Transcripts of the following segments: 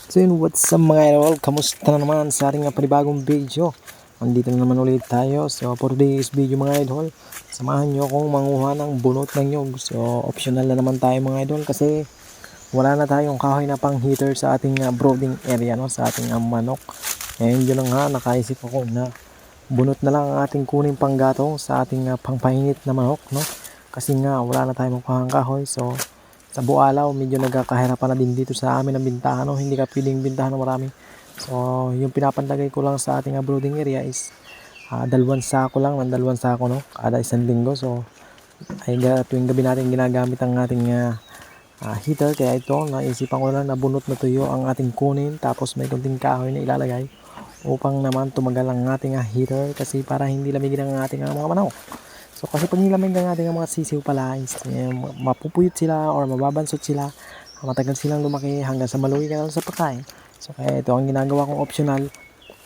So yun, what's up mga idol? Kamusta na naman sa ating panibagong video? Andito na naman ulit tayo. So for today's video mga idol, samahan nyo akong manguha ng bunot ng nyog. So optional na naman tayo mga idol kasi wala na tayong kahoy na pang heater sa ating brooding area, no? Sa ating manok. And yun na nga, nakaisip ako na bunot na lang ang ating kunin panggatong sa ating pangpainit na manok, no? Kasi nga wala na tayong makuhang kahoy. So sa Bualaw, medyo nagkakahirapan na din dito sa amin ang bintahan, no? Hindi ka piling bintahan ng marami. So, yung pinapandagay ko lang sa ating brooding area is 2 sako lang, ng 2 sako, no? Kada isang linggo. So, ay tuwing gabi natin ginagamit ang ating heater. Kaya ito, naisipan ko lang na bunot na tuyo ang ating kunin. Tapos may kunting kahoy na ilalagay upang naman tumagal ang ating heater. Kasi para hindi lamigin ang ating mga manok. So kasi pag nilamig ng ating mga sisiw pala is mapupuyot sila or mababansot sila, matagal silang lumaki hanggang sa maluwi ka na sa pagkain. So kaya ito ang ginagawa kong optional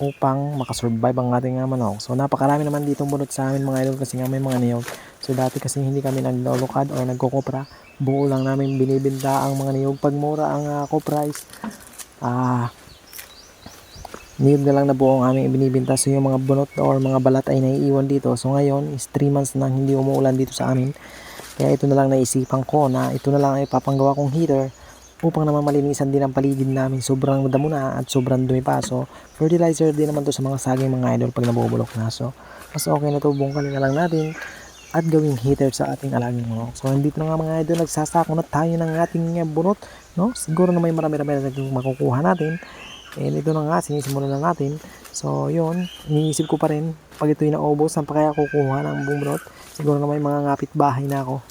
upang makasurvive ang ating manok. So napakarami naman ditong bunot sa amin mga idol kasi nga may mga niyog. So dati kasi hindi kami naglolokad o nagkokopra, buo lang namin binibenta ang mga niyog. Pag mura ang kopra is niyog na lang na buo ang aming binibenta. So yung mga bunot or mga balat ay naiiwan dito. So ngayon is 3 months na hindi umuulan dito sa amin. Kaya ito na lang naisipan ko na ito na lang ay papanggawa kong heater upang naman malinisan din ang paligid namin. Sobrang damo na at sobrang dumi pa. So fertilizer din naman to sa mga saging mga idol pag nabubulok na. So mas okay na to, bungkalin na lang natin at gawing heater sa ating alagang manok. So dito na nga mga idol, nagsasako na tayo ng ating bunot, no? Siguro na may marami-rami na makukuha natin. And ito na nga, sinisimulan na natin. So yun, iniisip ko pa rin pag ito'y naubos, saan pa kaya kukuha ng bunot? Siguro na may mga ngapit bahay na ako.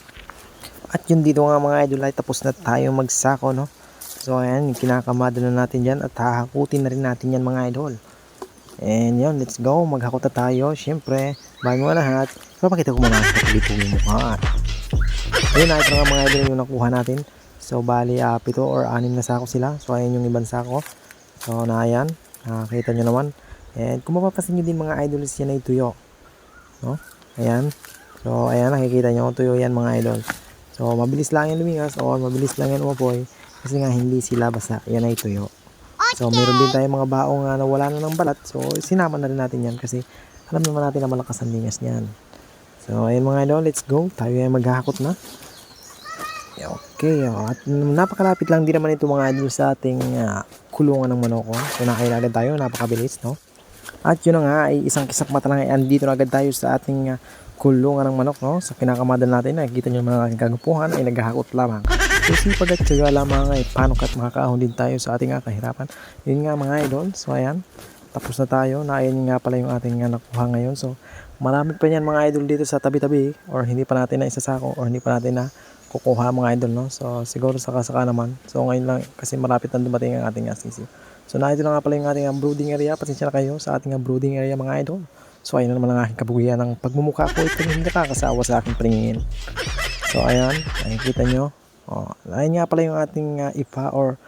At yun, dito nga mga idol ay tapos na tayo magsako, no? So ayan, kinakamada na natin dyan at hahakutin na rin natin yan mga idol. And yun, let's go, maghakot na tayo. Siyempre, bago nga lahat, papakita ko muna sa kapilipong yung mukha. Ayun na, ito nga mga idol yung nakuha natin. So bali 7 or 6 na sako sila. So ayan yung ibang sako. So na ayan, nakakita nyo naman. And kung mapapasin nyo din mga idol, yan ay tuyo, no? Ayan. So ayan, nakikita nyo, tuyo yan mga idol. So mabilis lang yan lumingas o mabilis lang yan umapoy kasi nga hindi sila basa. Yan ay tuyo. So meron din tayong mga baong na wala na ng balat. So sinama na rin natin yan kasi alam naman natin na malakas ang lingas niyan. So ayan mga idol, let's go. Tayo ay maghahakot na. Okay, at napakalapit lang din naman ito mga idol sa ating kulungan ng manok. So nakain agad tayo, napakabilis, no? At yun na nga, ay isang kisak mata lang ay andito na agad tayo sa ating kulungan ng manok, no? Sa kinakamada natin, nakikita nyo naman ang aking kagupuhan ay naghahakot lamang. So sipag at tiyaga lamang ay paano kat makakaahon din tayo sa ating kahirapan. Yun nga mga idol, so ayan, tapos na tayo, na ayan nga pala yung ating nakuha ngayon. So marami pa yan mga idol dito sa tabi-tabi or hindi pa natin na isasako or hindi pa natin na kukuha mga idol, no? So siguro saka naman. So ngayon lang kasi malapit na dumating ang ating sisiw. So na ito na nga pala yung ating brooding area. Pasensya na kayo sa ating brooding area mga idol. So ayun na naman ang aking kabugian ng pagmumukha ko. Ito hindi nakakasawa sa aking paningin. So ayan, nakikita nyo. Ayun nga pala yung ating ipa or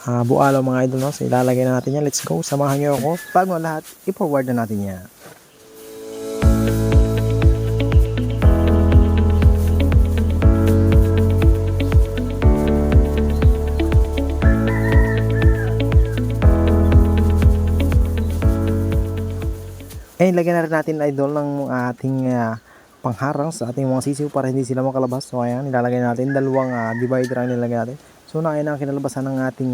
bualaw mga idol, no? So ilalagay na natin yan. Let's go, samahan nyo ako. Bago lahat, i-forward na natin yan. Lagyan na rin natin idol ng ating pangharang sa ating mga sisiw para hindi sila makalabas. So ayan, ilalagay natin 2 divider ang nilalagay natin. So na ayan ang kinalabasan ng ating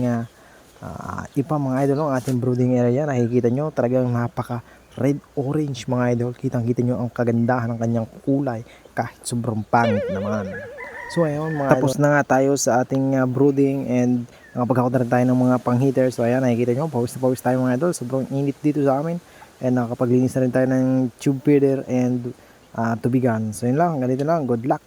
ipa mga idol, ang ating brooding area. Nakikita nyo talagang napaka red orange mga idol. Kitang kita nyo ang kagandahan ng kanyang kulay kahit sobrang pangit naman. So ayun mga tapos idol, na nga tayo sa ating brooding and nakapagkakot na rin tayo ng mga pang heater. So ayan, nakikita nyo, pawis na pawis tayo mga idol. Sobrang init dito sa amin. And nakapaglinis na rin tayo ng tube feeder and tubigan. So yun lang, ganito lang, good luck.